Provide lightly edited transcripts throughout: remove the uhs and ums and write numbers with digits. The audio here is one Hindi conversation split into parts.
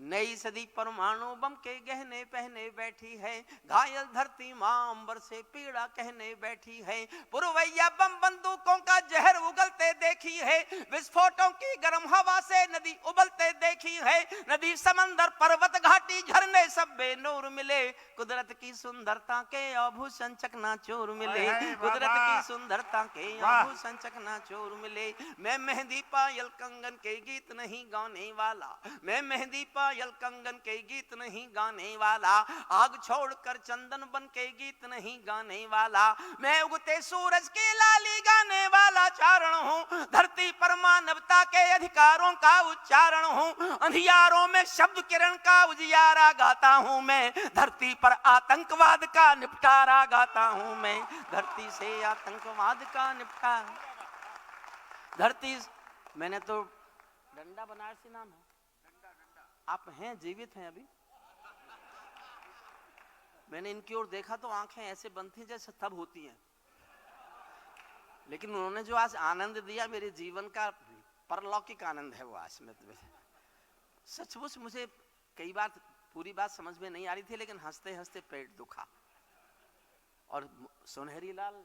नई सदी परमाणु बम के गहने पहने बैठी है, घायल धरती मां अंबर से पीड़ा कहने बैठी है। पुरवैया बम बंदूकों का जहर उगलते देखी है, विस्फोटों की गर्म हवा से नदी उबलते देखी है। नदी समंदर पर्वत घाटी झरने सब बेनूर मिले, कुदरत की सुंदरता के आभूषण चकनाचूर मिले, कुदरत की सुंदरता के आभूषण चकनाचूर मिले। मैं मेहंदी पायल कंगन के गीत नहीं गाने वाला, मैं मेहंदी पायल कंगन के गीत नहीं गाने वाला, आग छोड़कर चंदन बन के गीत नहीं गाने वाला। मैं उगते सूरज की लाली गाने वाला चारण हूँ, धरती पर मानवता के अधिकारों का उच्चारण हूँ। अंधियारों में शब्द किरण का उजियारा गाता हूँ मैं, धरती पर आतंकवाद का निपटारा गाता हूँ मैं, धरती से आतंकवाद का निपटारा। धरती, मैंने तो डंडा बनारसी नाम है, आप हैं, जीवित हैं अभी? मैंने इनकी ओर देखा तो आंखें ऐसे बंद थी जैसे तब होती हैं, लेकिन उन्होंने जो आज आनंद दिया मेरे जीवन का परलौकिक आनंद है वो आज में। सचमुच मुझे कई बार पूरी बात समझ में नहीं आ रही थी, लेकिन हंसते हंसते पेट दुखा। और सुनहरी लाल,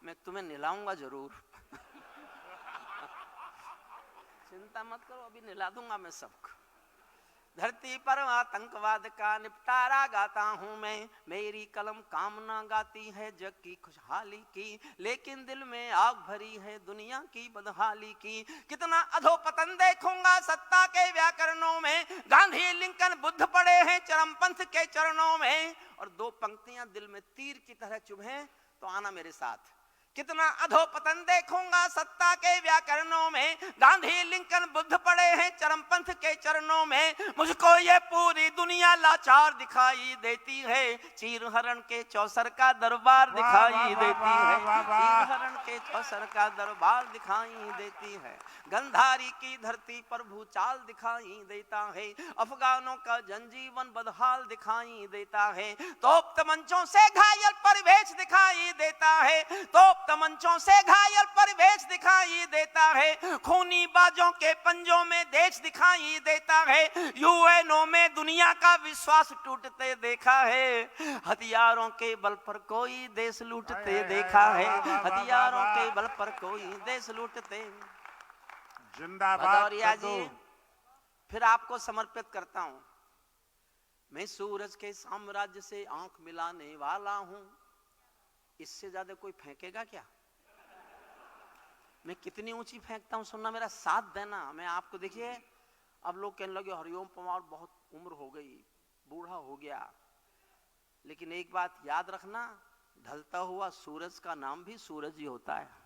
मैं तुम्हें निलाऊंगा जरूर, चिंता मत करो, अभी निला दूंगा मैं सबको। धरती पर आतंकवाद का निपटारा गाता हूँ मैं, मेरी कलम कामना गाती है जग की खुशहाली की, लेकिन दिल में आग भरी है दुनिया की बदहाली की। कितना अधोपतन देखूंगा सत्ता के व्याकरणों में, गांधी लिंकन बुद्ध पड़े हैं चरमपंथ के चरणों में। और दो पंक्तियां दिल में तीर की तरह चुभे तो आना मेरे साथ। कितना अधोपतन देखूंगा सत्ता के व्याकरणों में, गांधी लिंकन बुद्ध पड़े हैं चरमपंथ के चरणों में। मुझको ये पूरी दुनिया लाचार दिखाई देती है, चीर हरण के चौसर का दरबार दिखाई देती है, चीर हरण के चौसर का दरबार दिखाई देती है। गंधारी की धरती पर भूचाल दिखाई देता है, अफगानों का जनजीवन बदहाल दिखाई देता है। तोप तमंचों से घायल परिवेश दिखाई देता है, तोप तमंचों से घायल परिवेश दिखाई देता है। खूनी बाजों के पंजों में देश दिखाई देता है, यूएनओ में दुनिया का विश्वास टूटते देखा है। हथियारों के बल पर कोई देश लूटते देखा है, हथियारों के बल पर कोई देश लूटते। भदौरिया जी, फिर आपको समर्पित करता हूं। मैं सूरज के साम्राज्य से आंख मिलाने वाला हूं, इससे ज्यादा कोई फेंकेगा क्या? मैं कितनी ऊंची फेंकता हूं, सुनना, मेरा साथ देना। मैं आपको, देखिए अब लोग कहने लगे हरिओम पवार बहुत उम्र हो गई, बूढ़ा हो गया, लेकिन एक बात याद रखना, ढलता हुआ सूरज का नाम भी सूरज ही होता है।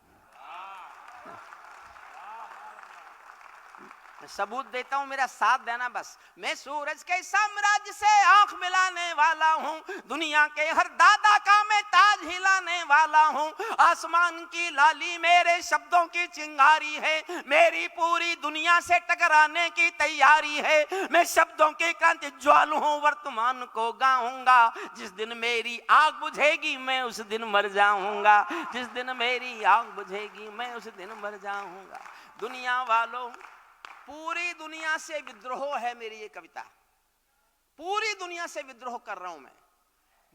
मैं सबूत देता हूं, मेरा साथ देना बस। मैं सूरज के साम्राज्य से आंख मिलाने वाला हूं, दुनिया के हर दादा का मैं ताज हिलाने वाला हूं। आसमान की लाली मेरे शब्दों की चिंगारी है, मेरी पूरी दुनिया से टकराने की तैयारी है। मैं शब्दों की क्रांति ज्वाल हूं, वर्तमान को गाऊंगा। जिस दिन मेरी आग बुझेगी मैं उस दिन मर जाऊंगा, जिस दिन मेरी आग बुझेगी मैं उस दिन मर जाऊंगा। दुनिया वालों, पूरी दुनिया से विद्रोह है मेरी ये कविता, पूरी दुनिया से विद्रोह कर रहा हूं मैं।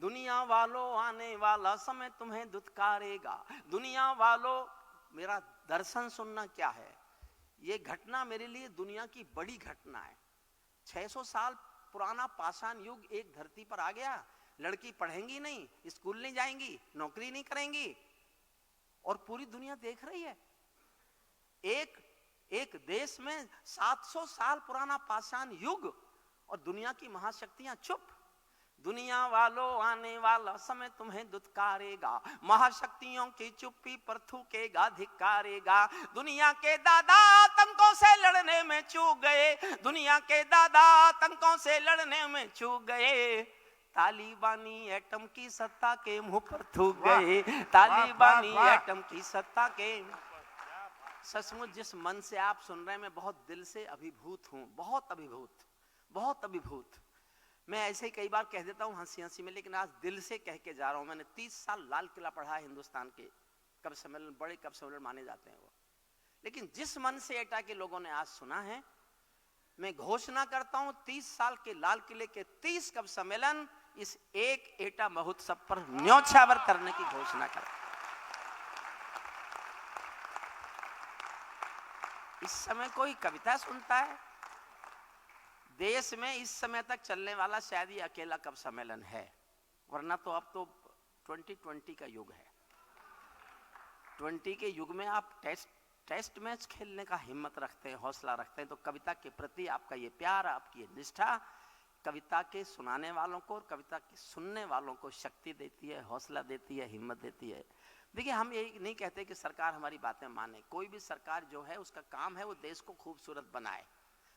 दुनिया वालों, आने वाला समय तुम्हें दुत्कारेगा। दुनिया वालों, मेरा दर्शन सुनना क्या है। ये घटना मेरे लिए दुनिया की बड़ी घटना है। 600 साल पुराना पाषाण युग एक धरती पर आ गया। लड़की पढ़ेंगी नहीं, स्कूल नहीं जाएंगी, नौकरी नहीं करेंगी, और पूरी दुनिया देख रही है। एक देश में 700 साल पुराना पाषाण युग और दुनिया की महाशक्तियां चुप। दुनिया वालों, आने वाला समय तुम्हें दुत्कारेगा। महाशक्तियों की चुप्पी पर थूकेगा, धिक्कारेगा। दुनिया के दादा आतंकों से लड़ने में चूक गए, दुनिया के दादा आतंकों से लड़ने में चूक गए। तालिबानी एटम की सत्ता के मुंह पर थूक गए, तालिबानी एटम की सत्ता के। सचमुच जिस मन से आप सुन रहे हैं, मैं बहुत दिल से अभिभूत हूं, बहुत अभिभूत, बहुत अभिभूत। मैं ऐसे ही कई बार कह देता हूं हंसी हंसी में, लेकिन आज दिल से कह के जा रहा हूं। मैंने 30 साल लाल किला पढ़ा है हिंदुस्तान के, कब सम्मेलन, बड़े कब सम्मेलन माने जाते हैं वो। लेकिन जिस मन से एटा के लोगों ने आज सुना है, मैं घोषणा करता हूं 30 साल के लाल किले के 30 कप सम्मेलन इस एक एटा महोत्सव पर न्योछावर करने की घोषणा कर। इस समय कोई कविता सुनता है? देश में इस समय तक चलने वाला शायद ये अकेला कप सम्मेलन है, वरना तो अब तो 2020 का युग है। 20 के युग में आप टेस्ट मैच खेलने का हिम्मत रखते हैं, हौसला रखते हैं, तो कविता के प्रति आपका ये प्यार, आपकी ये निष्ठा कविता के सुनाने वालों को और कविता के सुनने वालों को शक्ति देती है, हौसला देती है, हिम्मत देती है। देखिए, हम ये नहीं कहते कि सरकार हमारी बातें माने। कोई भी सरकार जो है उसका काम है वो देश को खूबसूरत बनाए,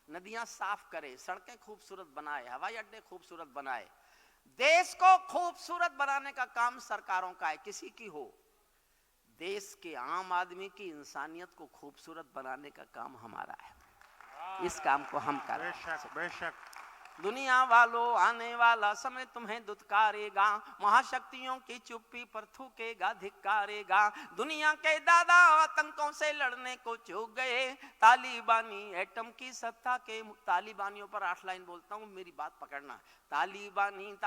नदियां साफ करे, सड़कें खूबसूरत बनाए, हवाई अड्डे खूबसूरत बनाए। देश को खूबसूरत बनाने का काम सरकारों का है, किसी की हो। देश के आम आदमी की इंसानियत को खूबसूरत बनाने का काम हमारा है। इस काम को हम कर रहे हैं। बेशक। दुनिया वालों, आने वाला समय तुम्हें दुत्कारेगा, महाशक्तियों की चुप्पी पर थूकेगा, धिक्कारेगा। दुनिया के दादा आतंकों से लड़ने को चूक गए, तालिबानी एटम की सत्ता के। तालिबानियों पर 8 लाइन बोलता हूँ, मेरी बात पकड़ना। तालिबानी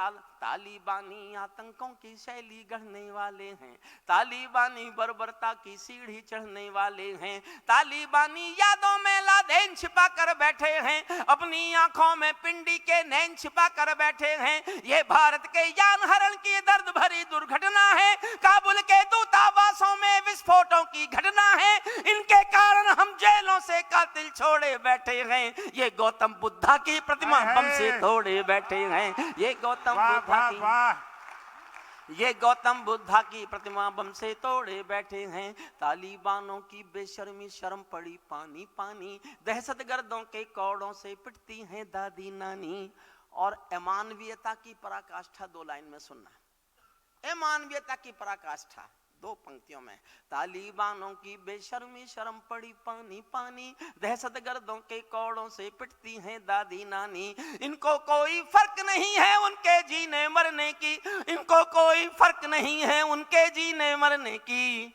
आतंकों की शैली गढ़ने वाले हैं, तालिबानी बर्बरता की सीढ़ी चढ़ने वाले हैं, तालिबानी यादों में लादेन छिपा कर बैठे हैं, अपनी आंखों में पिंडी के नैन छिपा कर बैठे हैं। ये भारत के यान हरण की दर्द भरी दुर्घटना है, काबुल के दूतावासों में विस्फोटों की घटना है। इनके कारण हम जेलों से कातिल छोड़े बैठे हैं, ये गौतम बुद्धा की प्रतिमा बम से तोड़े बैठे हैं। ये गौतम बुद्धा की प्रतिमा बम से तोड़े बैठे हैं। तालिबानों की बेशर्मी शर्म पड़ी पानी पानी, दहशतगर्दों के कौड़ों से पिटती हैं दादी नानी। और अमानवीयता की पराकाष्ठा 2 लाइन में सुनना। अमानवीयता की पराकाष्ठा 2 पंक्तियों में। तालिबानों की बेशर्मी शर्म पड़ी पानी पानी, दहशतगर्दों के कौड़ों से पिटती हैं दादी नानी। इनको कोई फर्क नहीं है उनके जीने मरने की, इनको कोई फर्क नहीं है उनके जीने मरने की।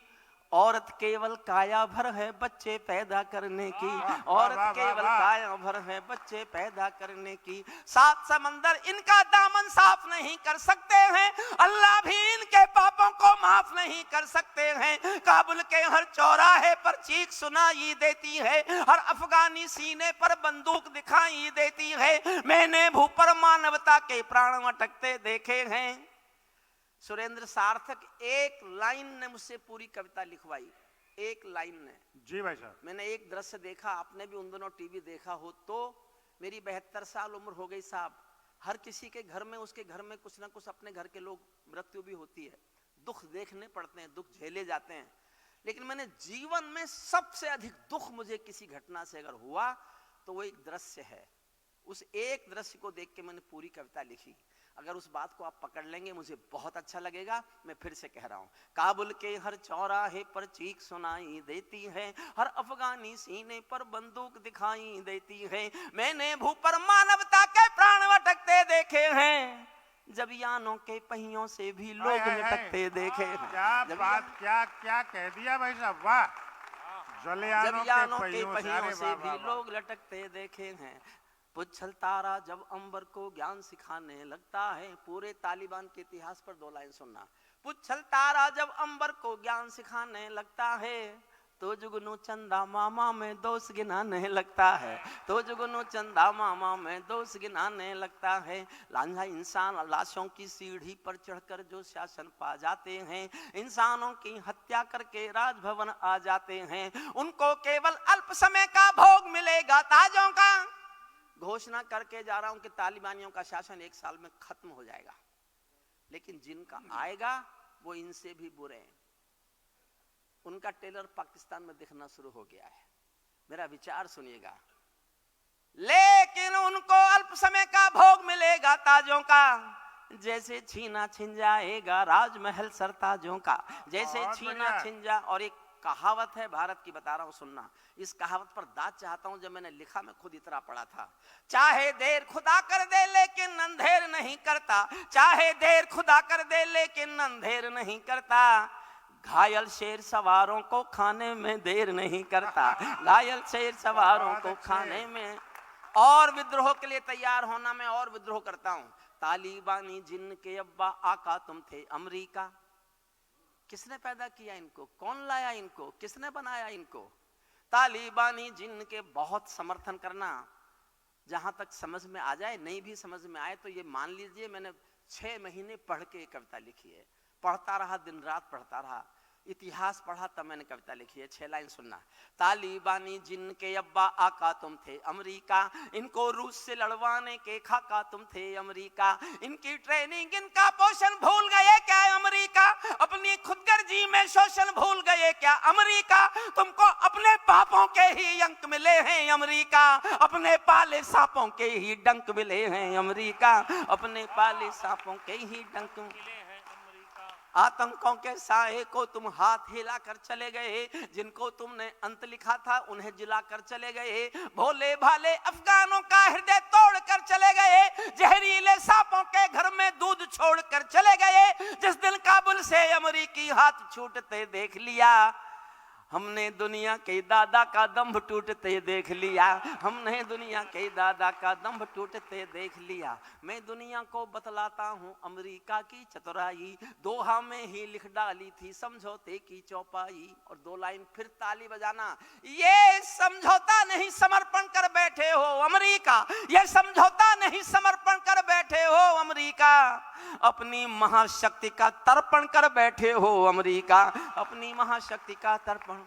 औरत केवल काया भर है बच्चे पैदा करने की, औरत केवल काया भर है बच्चे पैदा करने की। 7 समंदर इनका दामन साफ नहीं कर सकते हैं, अल्लाह भी इनके पापों को माफ नहीं कर सकते हैं। काबुल के हर चौराहे पर चीख सुनाई देती है, हर अफगानी सीने पर बंदूक दिखाई देती है। मैंने भू पर मानवता के प्राण अटकते देखे हैं। सुरेंद्र सार्थक 1 लाइन ने मुझसे पूरी कविता लिखवाई, 1 लाइन ने। जी भाई साहब। मैंने एक दृश्य देखा, आपने भी उन दिनों टीवी देखा हो तो। मेरी 72 साल उम्र हो गई साहब। हर किसी के घर में, उसके घर में कुछ ना कुछ अपने घर के लोग मृत्यु भी होती है, दुख देखने पड़ते हैं, दुख झेले जाते हैं। लेकिन मैंने जीवन में सबसे अधिक दुख मुझे किसी घटना से अगर हुआ तो वो एक दृश्य है। उस एक दृश्य को देख के मैंने पूरी कविता लिखी। अगर उस बात को आप पकड़ लेंगे मुझे बहुत अच्छा लगेगा। मैं फिर से कह रहा हूं, काबुल के हर चौराहे पर चीख सुनाई देती है, हर अफगानी सीने पर बंदूक दिखाई देती है। मैंने भू पर मानवता के प्राण अटकते देखे हैं, जब यानों के पहियों से भी लोग लटकते देखे हैं। क्या बात, क्या कह दिया भाई साहब, वाह। जब यानों के पहियों से भी लोग लटकते देखे हैं। पुच्छल तारा जब अंबर को ज्ञान सिखाने लगता है। पूरे तालिबान के इतिहास पर 2 लाइन सुनना। पुच्छल तारा जब अंबर को ज्ञान सिखाने लगता है, तो जुगनू चंदा मामा में दोष गिनाने लगता है, तो जुगनू चंदा मामा में दोष गिनाने लगता है। लांझा इंसान लाशों की सीढ़ी पर चढ़कर जो शासन पा जाते हैं, इंसानों की हत्या करके राजभवन आ जाते हैं, उनको केवल अल्प समय का भोग मिलेगा ताजों का। घोषणा करके जा रहा हूं कि तालिबानियों का शासन 1 साल में खत्म हो जाएगा, लेकिन जिनका आएगा वो इनसे भी बुरे हैं। उनका टेलर पाकिस्तान में दिखना शुरू हो गया है। मेरा विचार सुनिएगा। लेकिन उनको अल्प समय का भोग मिलेगा ताजों का, जैसे छीना छिन जाएगा राजमहल सरताजों का, जैसे छीना छिन जा। और एक कहावत है भारत की, बता रहा हूं सुनना। इस कहावत पर दाद चाहता हूं, जब मैंने लिखा मैं खुद इतना पढ़ा था। चाहे देर खुदा कर दे लेकिन अंधेर नहीं करता, चाहे देर खुदा कर दे लेकिन अंधेर नहीं करता। घायल शेर सवारों को खाने में देर नहीं करता, घायल शेर सवारों को खाने में और विद्रोह के लिए तैयार होना, मैं और विद्रोह करता हूं। तालिबानी जिनके अब्बा आका तुम थे अमेरिका। किसने पैदा किया इनको? कौन लाया इनको? किसने बनाया इनको? तालिबानी जिनके बहुत समर्थन करना, जहां तक समझ में आ जाए, नहीं भी समझ में आए तो ये मान लीजिए मैंने 6 महीने पढ़ के कविता लिखी है। पढ़ता रहा, दिन रात पढ़ता रहा, इतिहास पढ़ा, तब मैंने कविता लिखी है। 6 लाइन सुनना। तालिबानी जिनके अब्बा आका तुम थे अमेरिका, इनको रूस से लड़वाने के खाका तुम थे अमेरिका। इनकी ट्रेनिंग, इनका पोषण भूल गए क्या अमेरिका? अपनी खुदगर्जी में शोषण भूल गए क्या अमेरिका? तुमको अपने पापों के ही अंक मिले हैं अमेरिका, अपने पाले सांपों के ही डंक मिले हैं अमेरिका, अपने पाले सांपों के ही डंक मिले हैं अमेरिका। आतंकों के साए को तुम हाथ हिलाकर चले गए, जिनको तुमने अंत लिखा था उन्हें जिलाकर चले गए। भोले भाले अफगानों का हृदय तोड़कर चले गए, जहरीले सांपों के घर में दूध छोड़कर चले गए। जिस दिन काबुल से अमेरिकी हाथ छूटते देख लिया, हमने दुनिया के दादा का दंभ टूटते देख लिया, हमने दुनिया के दादा का दंभ टूटते देख लिया। मैं दुनिया को बतलाता हूँ अमेरिका की चतुराई, दोहा में ही लिख डाली थी समझौते की चौपाई। और 2 लाइन फिर ताली बजाना। ये समझौता नहीं समर्पण कर बैठे हो अमेरिका, ये समझौता नहीं समर्पण कर बैठे हो अमेरिका, अपनी महाशक्ति का तर्पण कर बैठे हो अमेरिका, अपनी महाशक्ति का तर्पण।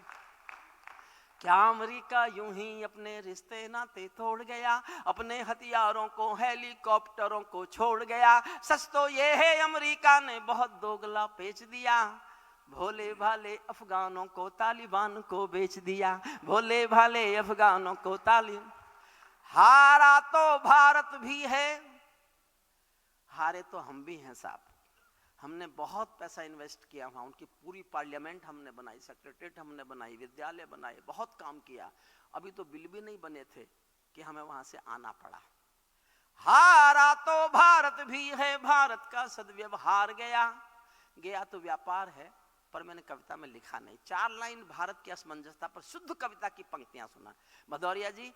क्या अमेरिका यूं ही अपने रिश्ते नाते तोड़ गया, अपने हथियारों को हेलीकॉप्टरों को छोड़ गया? सच तो ये है अमेरिका ने बहुत दोगला बेच दिया, भोले भाले अफगानों को तालिबान को बेच दिया, भोले भाले अफगानों को तालिबान। हारा तो भारत भी है, हारे तो हम भी हैं साहब। हमने बहुत पैसा इन्वेस्ट किया वहाँ, उनकी पूरी पार्लियामेंट हमने बनाई, सेक्रेटरीट हमने बनाई, विद्यालय बनाए, बहुत काम किया। अभी तो बिल भी नहीं बने थे कि हमें वहाँ से आना पड़ा। हारा तो भारत भी है, भारत का सद्व्यवहार गया, गया तो व्यापार है, पर मैंने कविता में लिखा नहीं। 4 लाइन भारत की असमंजसता पर शुद्ध कविता की पंक्तियां सुना। भदौरिया जी,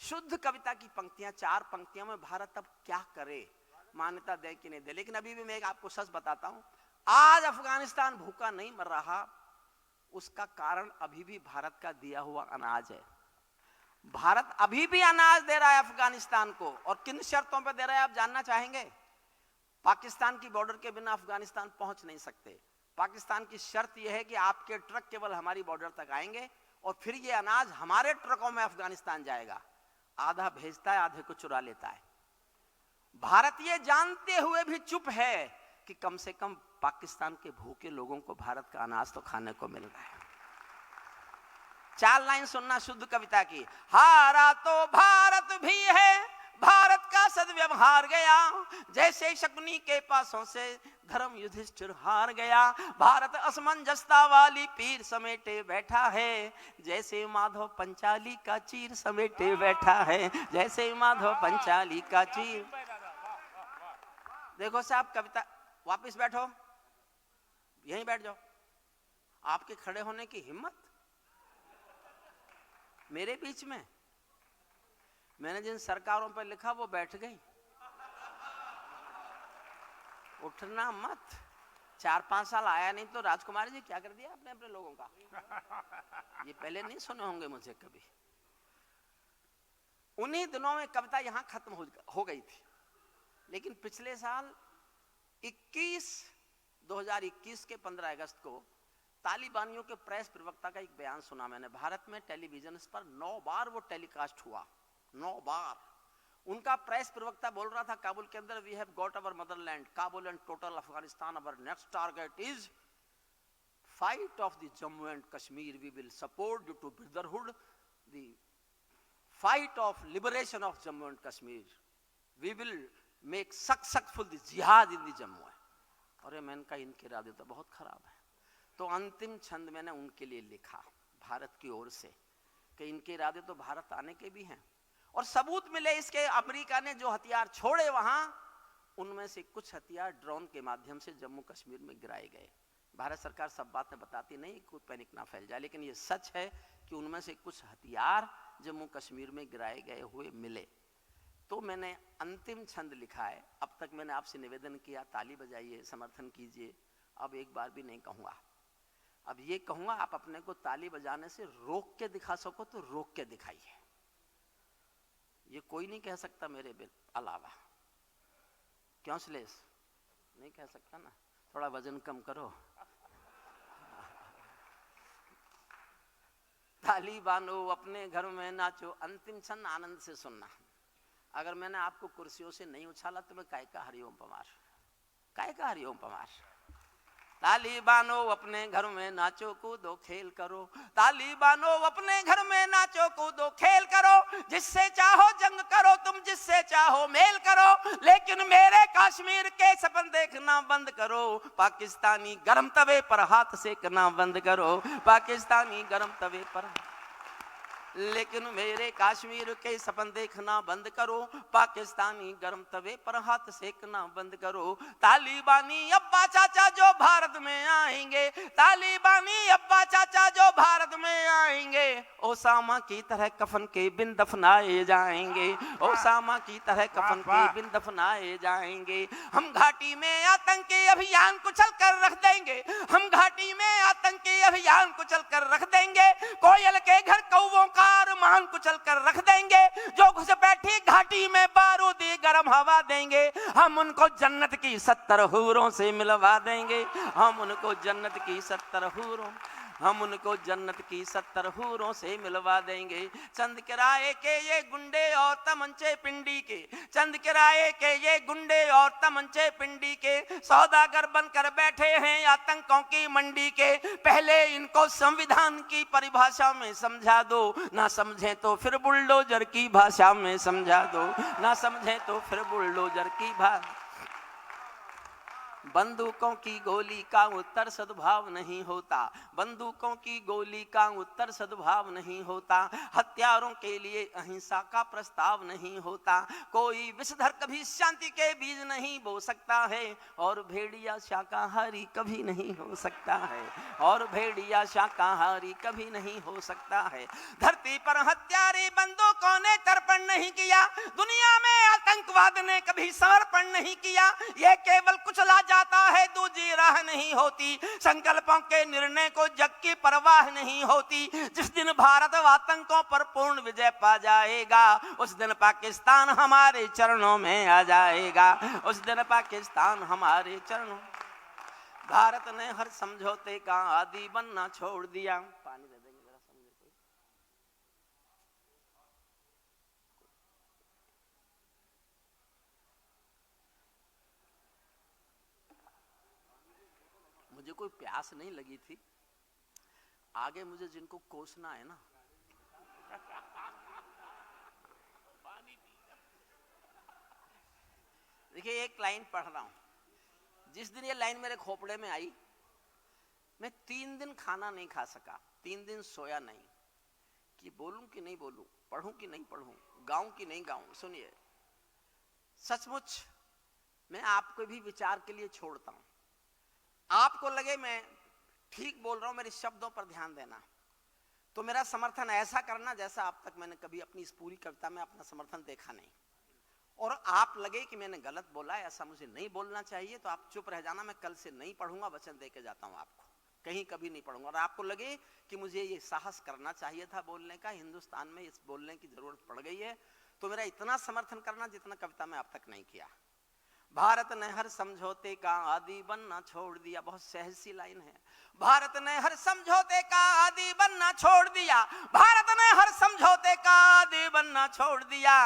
शुद्ध कविता की पंक्तियां, 4 पंक्तियों में भारत अब क्या करे, मान्यता दे कि नहीं दे। लेकिन अभी भी मैं आपको सच बताता हूं, आज अफगानिस्तान भूखा नहीं मर रहा, उसका कारण अभी भी भारत का दिया हुआ अनाज है। भारत अभी भी अनाज दे रहा है अफगानिस्तान को, और किन शर्तों पे दे रहा है आप जानना चाहेंगे? पाकिस्तान की बॉर्डर के बिना अफगानिस्तान पहुंच नहीं सकते। पाकिस्तान की शर्त यह है कि आपके ट्रक केवल हमारी बॉर्डर तक आएंगे, और फिर ये अनाज हमारे ट्रकों में अफगानिस्तान जाएगा। आधा भेजता है, आधे को चुरा लेता है। भारत ये जानते हुए भी चुप है कि कम से कम पाकिस्तान के भूखे लोगों को भारत का अनाज तो खाने को मिल रहा है। 4 लाइन सुनना शुद्ध कविता की। हारा तो भारत भी है, भारत का सद्व्यवहार गया, जैसे शकुनी के पासों से धर्म युधिष्ठिर हार गया। भारत असमंजसता वाली पीर समेटे बैठा है, जैसे माधव पंचाली का चीर समेटे बैठा है, जैसे माधव पंचाली का चीर। देखो साहब, कविता, वापस बैठो, यहीं बैठ जाओ। आपके खड़े होने की हिम्मत मेरे बीच में? मैंने जिन सरकारों पर लिखा वो बैठ गई। उठना मत। 4-5 साल आया नहीं तो राजकुमारी जी क्या कर दिया आपने अपने लोगों का? ये पहले नहीं सुने होंगे मुझे कभी। उन्हीं दिनों में कविता यहां खत्म हो गई थी। लेकिन पिछले साल 2021 के 15 अगस्त को तालिबानियों के प्रेस प्रवक्ता का एक बयान सुना मैंने। भारत में टेलीविजन पर 9 बार वो टेलीकास्ट हुआ, 9 बार। उनका प्रेस प्रवक्ता बोल रहा था काबुल के अंदर, we have got our motherland, Kabul and total Afghanistan, our next target is fight of the Jammu and Kashmir, we will support due to brotherhood the fight of liberation of Jammu and Kashmir, we will make successful the jihad in the Jammu. और मैंने कहा इनके इरादे तो बहुत खराब है। तो अंतिम छंद मैंने उनके लिए लिखा भारत की ओर से कि इनके इरादे तो भारत आने के भी हैं, और सबूत मिले इसके। अमेरिका ने जो हथियार छोड़े वहां, उनमें से कुछ हथियार ड्रोन के माध्यम से जम्मू कश्मीर में गिराए गए। भारत सरकार सब बातें बताती नहीं, कोई पैनिक ना फैल जाए, लेकिन ये सच है कि उनमें से कुछ हथियार जम्मू कश्मीर में गिराए गए हुए मिले। मैंने अंतिम छंद लिखा है। अब तक मैंने आपसे निवेदन किया, ताली बजाइए, समर्थन कीजिए। अब एक बार भी नहीं कहूँगा। अब ये कहूँगा, आप अपने को ताली बजाने से रोक के दिखा सको तो रोक के दिखाइए। ये कोई नहीं कह सकता मेरे अलावा। क्यों श्लेष? नहीं कह सकता ना। थोड़ा वजन कम करो। ताली बानो, अपने घर में नाचो। अंतिम छंद आनंद से सुनना। अगर मैंने आपको कुर्सियों से नहीं उछाला तो मैं काय का हरिओम पमार, काय का हरिओम पमार। ताली बानो, अपने घर में नाचो कूदो खेल करो। ताली बानो, अपने घर में नाचो कूदो खेल करो। जिससे चाहो जंग करो, तुम जिससे चाहो मेल करो। लेकिन मेरे कश्मीर के सपन देखना बंद करो। पाकिस्तानी गरम तवे पर हाथ सेकना बंद करो। पाकिस्तानी गरम तवे पर, लेकिन मेरे कश्मीर के सपन देखना बंद करो। पाकिस्तानी गरम तवे पर हाथ सेकना बंद करो। तालिबानी अब्बा चाचा जो भारत में आएंगे, तालिबानी अब्बा चाचा जो भारत में आएंगे, ओसामा की तरह कफन के बिन दफनाए जाएंगे। ओसामा की तरह कफन के बिन दफनाए जाएंगे। हम घाटी में आतंकी अभियान कुचल कर रख देंगे। हम घाटी में आतंकी अभियान कुचल कर रख देंगे। कोयल के घर कौवों का मान कुचल कर रख देंगे। जो घुस बैठी घाटी में बारूदी गरम हवा देंगे। हम उनको जन्नत की 70 हूरों से मिलवा देंगे। हम उनको जन्नत की 70 हूरों, हम उनको जन्नत की 70 हूरों से मिलवा देंगे। चंद किराए के ये गुंडे और तमंचे पिंडी के, चंद किराए के ये गुंडे और तमंचे पिंडी के, सौदागर बनकर बैठे हैं आतंकों की मंडी के। पहले इनको संविधान की परिभाषा में समझा दो, ना समझे तो फिर बुलडोजर की भाषा में समझा दो, ना समझे तो फिर बुलडोजर की भाषा। बंदूकों की गोली का उत्तर सद्भाव नहीं होता। बंदूकों की गोली का उत्तर सद्भाव नहीं होता। हत्यारों के लिए अहिंसा का प्रस्ताव नहीं होता। कोई विषधर कभी शांति के बीज नहीं बो सकता है, और भेड़िया शाकाहारी कभी नहीं हो सकता है, और भेड़िया शाकाहारी कभी नहीं हो सकता है। धरती पर हत्यारी बंदूकों ने तर्पण नहीं किया। दुनिया में आतंकवाद ने कभी समर्पण नहीं किया। ये केवल कुचला जाता है, दूसरी राह नहीं होती। संकल्पों के निर्णय को जग की परवाह नहीं होती। जिस दिन भारत आतंकों पर पूर्ण विजय पा जाएगा, उस दिन पाकिस्तान हमारे चरणों में आ जाएगा। उस दिन पाकिस्तान हमारे चरणों। भारत ने हर समझौते का आदी बनना छोड़ दिया। पानी दे देंगे जरा, समझे कोई? मुझे कोई प्यास नहीं लगी थी। आगे मुझे जिनको कोसना है ना, देखिए एक लाइन पढ़ रहा हूं। जिस दिन ये लाइन मेरे खोपड़े में आई, मैं 3 दिन खाना नहीं खा सका, 3 दिन सोया नहीं, कि बोलूं कि नहीं बोलूं, पढ़ूं कि नहीं पढ़ूं, गाऊं कि नहीं गाऊं। सुनिए, सचमुच मैं आपको भी विचार के लिए छोड़ता हूं। आपको लगे मैं ठीक बोल रहा हूं, मेरे शब्दों पर ध्यान देना, तो मेरा समर्थन ऐसा करना जैसा अब तक मैंने कभी अपनी इस पूरी कविता में अपना समर्थन देखा नहीं। और आप लगे कि मैंने गलत बोला, ऐसा मुझे नहीं बोलना चाहिए, तो आप चुप रह जाना। मैं कल से नहीं पढ़ूंगा, वचन दे के जाता हूं आपको, कहीं कभी नहीं पढ़ूंगा। और आपको लगे कि मुझे ये साहस करना चाहिए था बोलने का, हिंदुस्तान में इस बोलने की जरूरत पड़ गई है, तो मेरा इतना समर्थन करना जितना कविता में अब तक नहीं किया। भारत ने हर समझौते का आदी बनना छोड़ दिया। बहुत सहज सी लाइन है। भारत ने हर समझौते का आदी बनना छोड़ दिया। भारत ने हर समझौते का आदी बनना छोड़ दिया।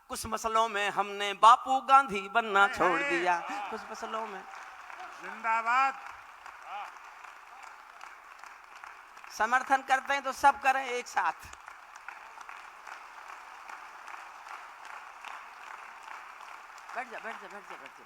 कुछ मसलों में हमने बापू गांधी बनना छोड़ दिया। कुछ मसलों में। जिंदाबाद। समर्थन करते हैं तो सब करें एक साथ। बैठ जा, बैठ जा, बैठ जा, बैठ जा।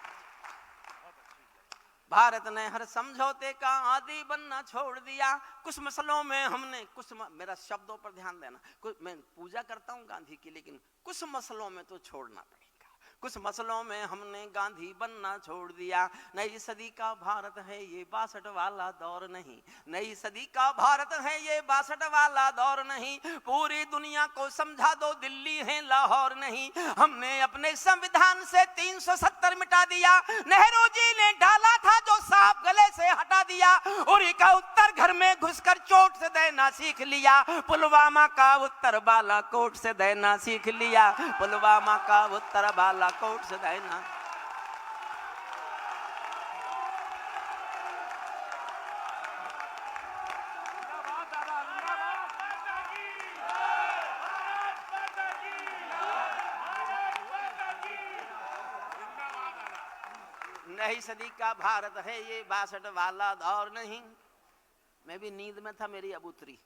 भारत ने हर समझौते का आदी बनना छोड़ दिया। कुछ मसलों में हमने मेरा शब्दों पर ध्यान देना। मैं पूजा करता हूं गांधी की, लेकिन कुछ मसलों में तो छोड़ना पड़ेगा। कुछ मसलों में हमने गांधी बनना छोड़ दिया। नई सदी का भारत है ये 62 वाला दौर नहीं, नई सदी का भारत है ये 62 वाला दौर नहीं। पूरी दुनिया को समझा दो दिल्ली है लाहौर नहीं। हमने अपने संविधान से 370 मिटा दिया, नेहरू जी ने डाला था जो सांप गले से हटा दिया। उरी का उत्तर घर में घुसकर चोट से देना सीख लिया, पुलवामा का उत्तर बालाकोट से देना सीख लिया, पुलवामा का उत्तर बालाकोट से देना। नई सदी का भारत है ये 62 वाला दौर नहीं। मैं भी नींद में था, मेरी अब उतरी।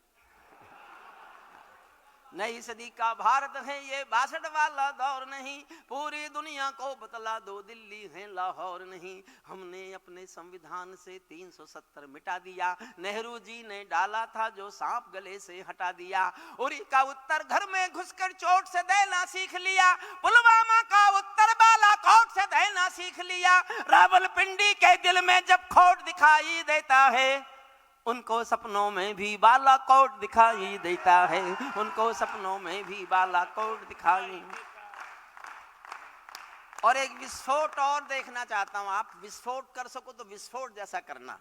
नई सदी का भारत है ये 62 वाला दौर नहीं। पूरी दुनिया को बतला दो दिल्ली है लाहौर नहीं। हमने अपने संविधान से 370 मिटा दिया, नेहरू जी ने डाला था जो सांप गले से हटा दिया। उरी का उत्तर घर में घुसकर चोट से देना सीख लिया, पुलवामा का उत्तर बालाकोट से देना सीख लिया। रावलपिंडी के दिल में जब खोट दिखाई देता है, उनको सपनों में भी बालाकोट दिखाई देता है, उनको सपनों में भी बालाकोट दिखाई। और एक विस्फोट और देखना चाहता हूं, आप विस्फोट कर सको तो विस्फोट जैसा करना।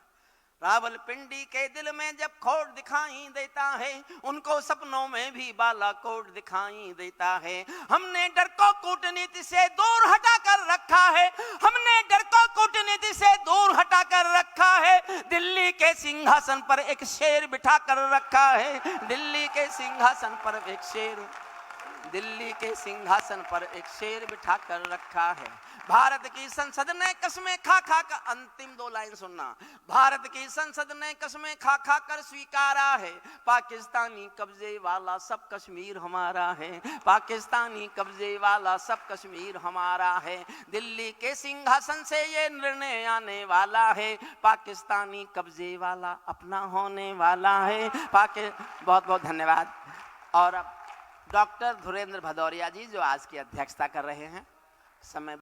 रावलपिंडी के दिल में जब खोट दिखाई देता है, उनको सपनों में भी बालाकोट दिखाई देता है। हमने डर को कूटनीति से दूर हटा कर रखा है, हमने डर को कूटनीति से दूर हटा कर रखा है। दिल्ली के सिंहासन पर एक शेर बिठा कर रखा है, दिल्ली के सिंहासन पर एक शेर, दिल्ली के सिंहासन पर एक शेर बिठा कर रखा है। भारत की संसद ने कसमें खा खा कर, अंतिम 2 लाइन सुनना, भारत की संसद ने कसमें खा खा कर स्वीकारा है, पाकिस्तानी कब्जे वाला सब कश्मीर हमारा है, पाकिस्तानी कब्जे वाला सब कश्मीर हमारा है। दिल्ली के सिंहासन से ये निर्णय आने वाला है, पाकिस्तानी कब्जे वाला अपना होने वाला है। बहुत बहुत धन्यवाद। और अब डॉक्टर धुरेंद्र भदौरिया जी जो आज की अध्यक्षता कर रहे हैं। समय